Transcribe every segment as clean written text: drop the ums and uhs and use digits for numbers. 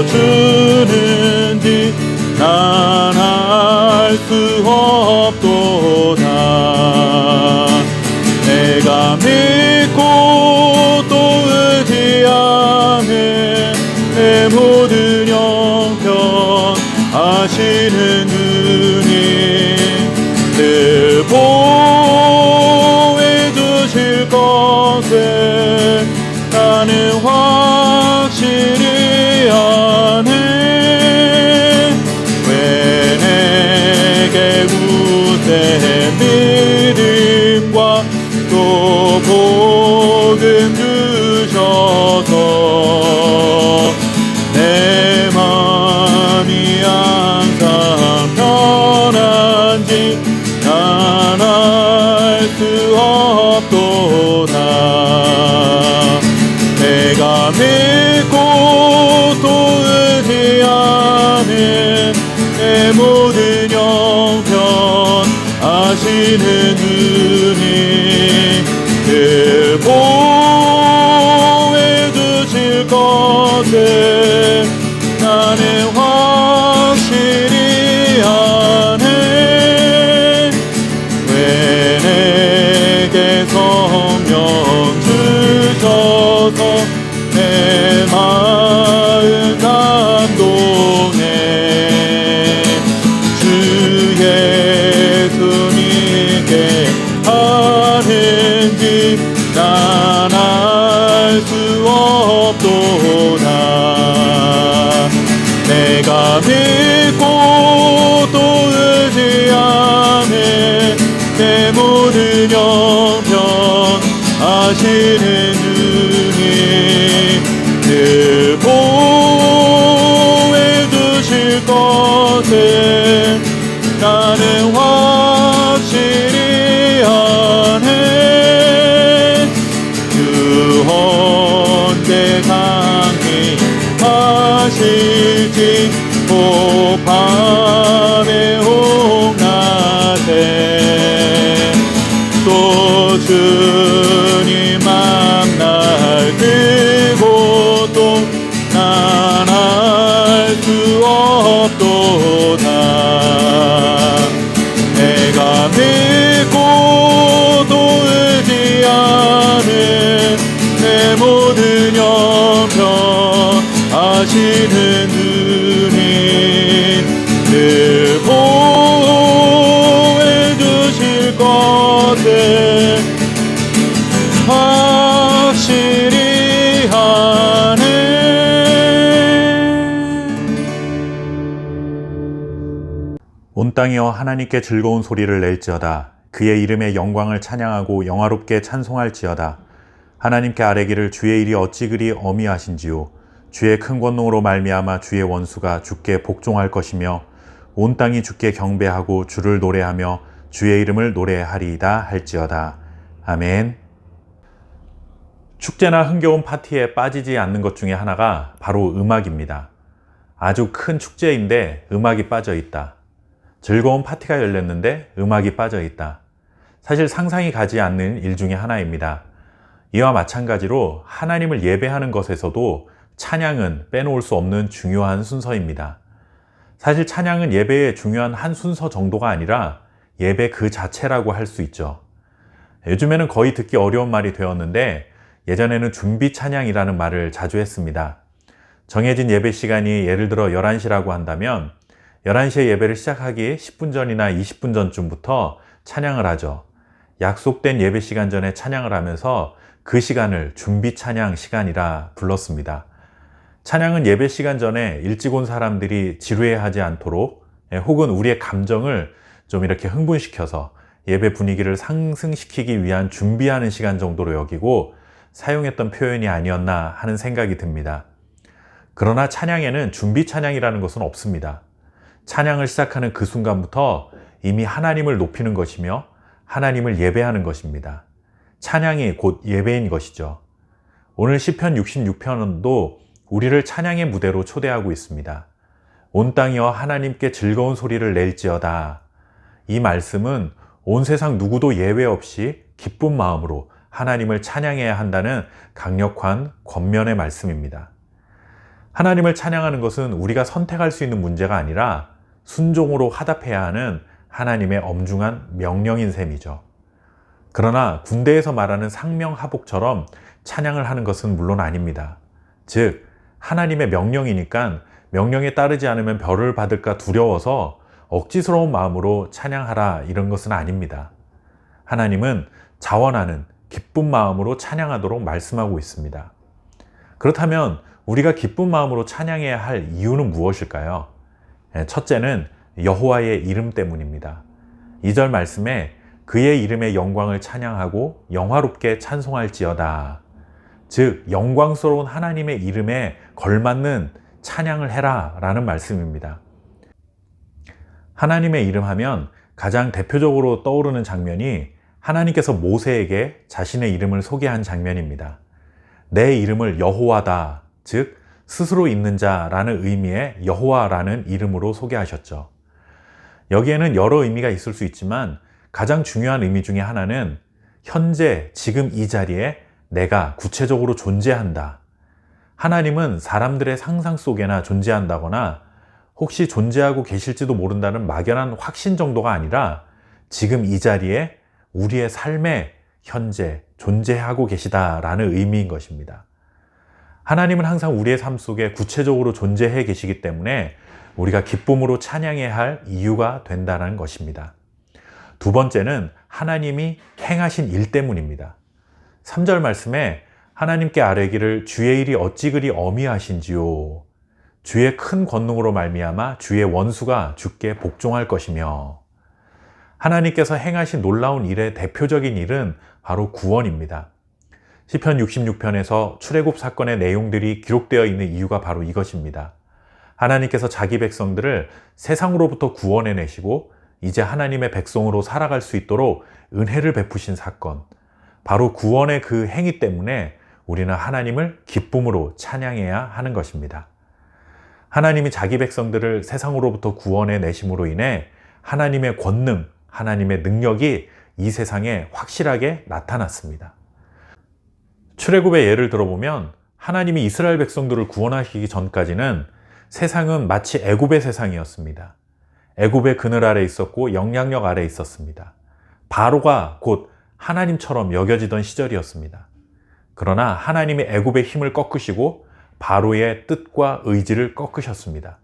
주는지 난 알 수 없도다. 내가 믿고 또 의지하는 내 모든 형편 아시는 주님 늘 보호해 주실 것을 나는 확실히 아네. 왜 내게 굳센 믿음과 또 복음 주셔서 내 맘이 항상 편한지 난 알 수 없도다. 내가 믿고 또 의지하는 내 모든 형편 아시는 주님 늘 보호해 주실 것을 나는 확실히 아네. 왜 내게 성령 주셔서 내 마음 감동해. 주 예수님께 하는지 난 알 수 없도다. 내가 믿고 또 의지하는 내 모든 형편 아시는 주님 늘 보호해 주실 것을 나는 확실히 아네. 주 언제 강림하실지 꼭 밤에 홍낮에 또 주님 만날 그곳도 난 알 수 없도다. 내가 믿고 또 의지하는 내 모든 형편 아시는 주님 늘 보호해 주실 것을 확실히 아네. 온 땅이여 하나님께 즐거운 소리를 낼지어다. 그의 이름의 영광을 찬양하고 영화롭게 찬송할지어다. 하나님께 아뢰기를 주의 일이 어찌 그리 어미하신지요. 주의 큰 권능으로 말미암아 주의 원수가 주께 복종할 것이며 온 땅이 주께 경배하고 주를 노래하며 주의 이름을 노래하리이다 할지어다. 아멘. 축제나 흥겨운 파티에 빠지지 않는 것 중에 하나가 바로 음악입니다. 아주 큰 축제인데 음악이 빠져 있다. 즐거운 파티가 열렸는데 음악이 빠져 있다. 사실 상상이 가지 않는 일 중에 하나입니다. 이와 마찬가지로 하나님을 예배하는 것에서도 찬양은 빼놓을 수 없는 중요한 순서입니다. 사실 찬양은 예배의 중요한 한 순서 정도가 아니라 예배 그 자체라고 할 수 있죠. 요즘에는 거의 듣기 어려운 말이 되었는데 예전에는 준비 찬양이라는 말을 자주 했습니다. 정해진 예배 시간이 예를 들어 11시라고 한다면 11시에 예배를 시작하기 10분 전이나 20분 전쯤부터 찬양을 하죠. 약속된 예배 시간 전에 찬양을 하면서 그 시간을 준비 찬양 시간이라 불렀습니다. 찬양은 예배 시간 전에 일찍 온 사람들이 지루해하지 않도록 혹은 우리의 감정을 좀 이렇게 흥분시켜서 예배 분위기를 상승시키기 위한 준비하는 시간 정도로 여기고 사용했던 표현이 아니었나 하는 생각이 듭니다. 그러나 찬양에는 준비 찬양이라는 것은 없습니다. 찬양을 시작하는 그 순간부터 이미 하나님을 높이는 것이며 하나님을 예배하는 것입니다. 찬양이 곧 예배인 것이죠. 오늘 시편 66편도 우리를 찬양의 무대로 초대하고 있습니다. 온 땅이여 하나님께 즐거운 소리를 낼지어다. 이 말씀은 온 세상 누구도 예외 없이 기쁜 마음으로 하나님을 찬양해야 한다는 강력한 권면의 말씀입니다. 하나님을 찬양하는 것은 우리가 선택할 수 있는 문제가 아니라 순종으로 화답해야 하는 하나님의 엄중한 명령인 셈이죠. 그러나 군대에서 말하는 상명하복처럼 찬양을 하는 것은 물론 아닙니다. 즉, 하나님의 명령이니까 명령에 따르지 않으면 벌을 받을까 두려워서 억지스러운 마음으로 찬양하라 이런 것은 아닙니다. 하나님은 자원하는 기쁜 마음으로 찬양하도록 말씀하고 있습니다. 그렇다면 우리가 기쁜 마음으로 찬양해야 할 이유는 무엇일까요? 첫째는 여호와의 이름 때문입니다. 2절 말씀에 그의 이름의 영광을 찬양하고 영화롭게 찬송할지어다. 즉, 영광스러운 하나님의 이름에 걸맞는 찬양을 해라 라는 말씀입니다. 하나님의 이름 하면 가장 대표적으로 떠오르는 장면이 하나님께서 모세에게 자신의 이름을 소개한 장면입니다. 내 이름을 여호와다, 즉 스스로 있는 자라는 의미의 여호와라는 이름으로 소개하셨죠. 여기에는 여러 의미가 있을 수 있지만 가장 중요한 의미 중에 하나는 현재 지금 이 자리에 내가 구체적으로 존재한다. 하나님은 사람들의 상상 속에나 존재한다거나 혹시 존재하고 계실지도 모른다는 막연한 확신 정도가 아니라 지금 이 자리에 우리의 삶에 현재 존재하고 계시다라는 의미인 것입니다. 하나님은 항상 우리의 삶 속에 구체적으로 존재해 계시기 때문에 우리가 기쁨으로 찬양해야 할 이유가 된다는 것입니다. 두 번째는 하나님이 행하신 일 때문입니다. 3절 말씀에 하나님께 아뢰기를 주의 일이 어찌 그리 어미하신지요. 주의 큰 권능으로 말미암아 주의 원수가 주께 복종할 것이며. 하나님께서 행하신 놀라운 일의 대표적인 일은 바로 구원입니다. 시편 66편에서 출애굽 사건의 내용들이 기록되어 있는 이유가 바로 이것입니다. 하나님께서 자기 백성들을 세상으로부터 구원해내시고 이제 하나님의 백성으로 살아갈 수 있도록 은혜를 베푸신 사건, 바로 구원의 그 행위 때문에 우리는 하나님을 기쁨으로 찬양해야 하는 것입니다. 하나님이 자기 백성들을 세상으로부터 구원해내심으로 인해 하나님의 권능, 하나님의 능력이 이 세상에 확실하게 나타났습니다. 출애굽의 예를 들어보면 하나님이 이스라엘 백성들을 구원하시기 전까지는 세상은 마치 애굽의 세상이었습니다. 애굽의 그늘 아래 있었고 영향력 아래 있었습니다. 바로가 곧 하나님처럼 여겨지던 시절이었습니다. 그러나 하나님이 애굽의 힘을 꺾으시고 바로의 뜻과 의지를 꺾으셨습니다.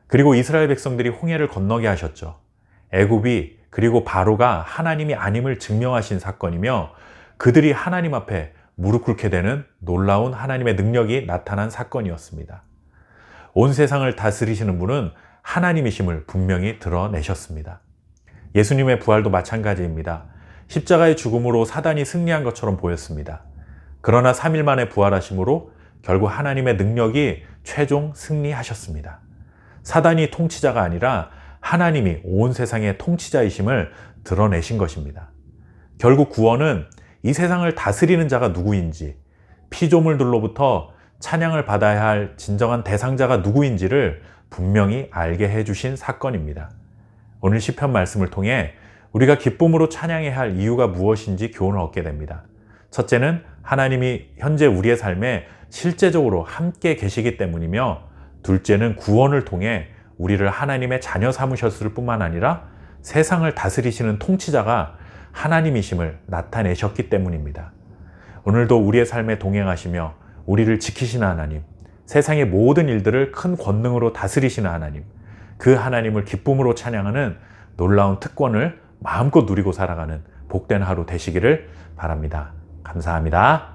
그리고 이스라엘 백성들이 홍해를 건너게 하셨죠. 애굽이 그리고 바로가 하나님이 아님을 증명하신 사건이며 그들이 하나님 앞에 무릎 꿇게 되는 놀라운 하나님의 능력이 나타난 사건이었습니다. 온 세상을 다스리시는 분은 하나님이심을 분명히 드러내셨습니다. 예수님의 부활도 마찬가지입니다. 십자가의 죽음으로 사단이 승리한 것처럼 보였습니다. 그러나 3일 만에 부활하심으로 결국 하나님의 능력이 최종 승리하셨습니다. 사단이 통치자가 아니라 하나님이 온 세상의 통치자이심을 드러내신 것입니다. 결국 구원은 이 세상을 다스리는 자가 누구인지, 피조물들로부터 찬양을 받아야 할 진정한 대상자가 누구인지를 분명히 알게 해주신 사건입니다. 오늘 시편 말씀을 통해 우리가 기쁨으로 찬양해야 할 이유가 무엇인지 교훈을 얻게 됩니다. 첫째는 하나님이 현재 우리의 삶에 실제적으로 함께 계시기 때문이며, 둘째는 구원을 통해 우리를 하나님의 자녀 삼으셨을 뿐만 아니라 세상을 다스리시는 통치자가 하나님이심을 나타내셨기 때문입니다. 오늘도 우리의 삶에 동행하시며 우리를 지키시는 하나님, 세상의 모든 일들을 큰 권능으로 다스리시는 하나님, 그 하나님을 기쁨으로 찬양하는 놀라운 특권을 마음껏 누리고 살아가는 복된 하루 되시기를 바랍니다. 감사합니다.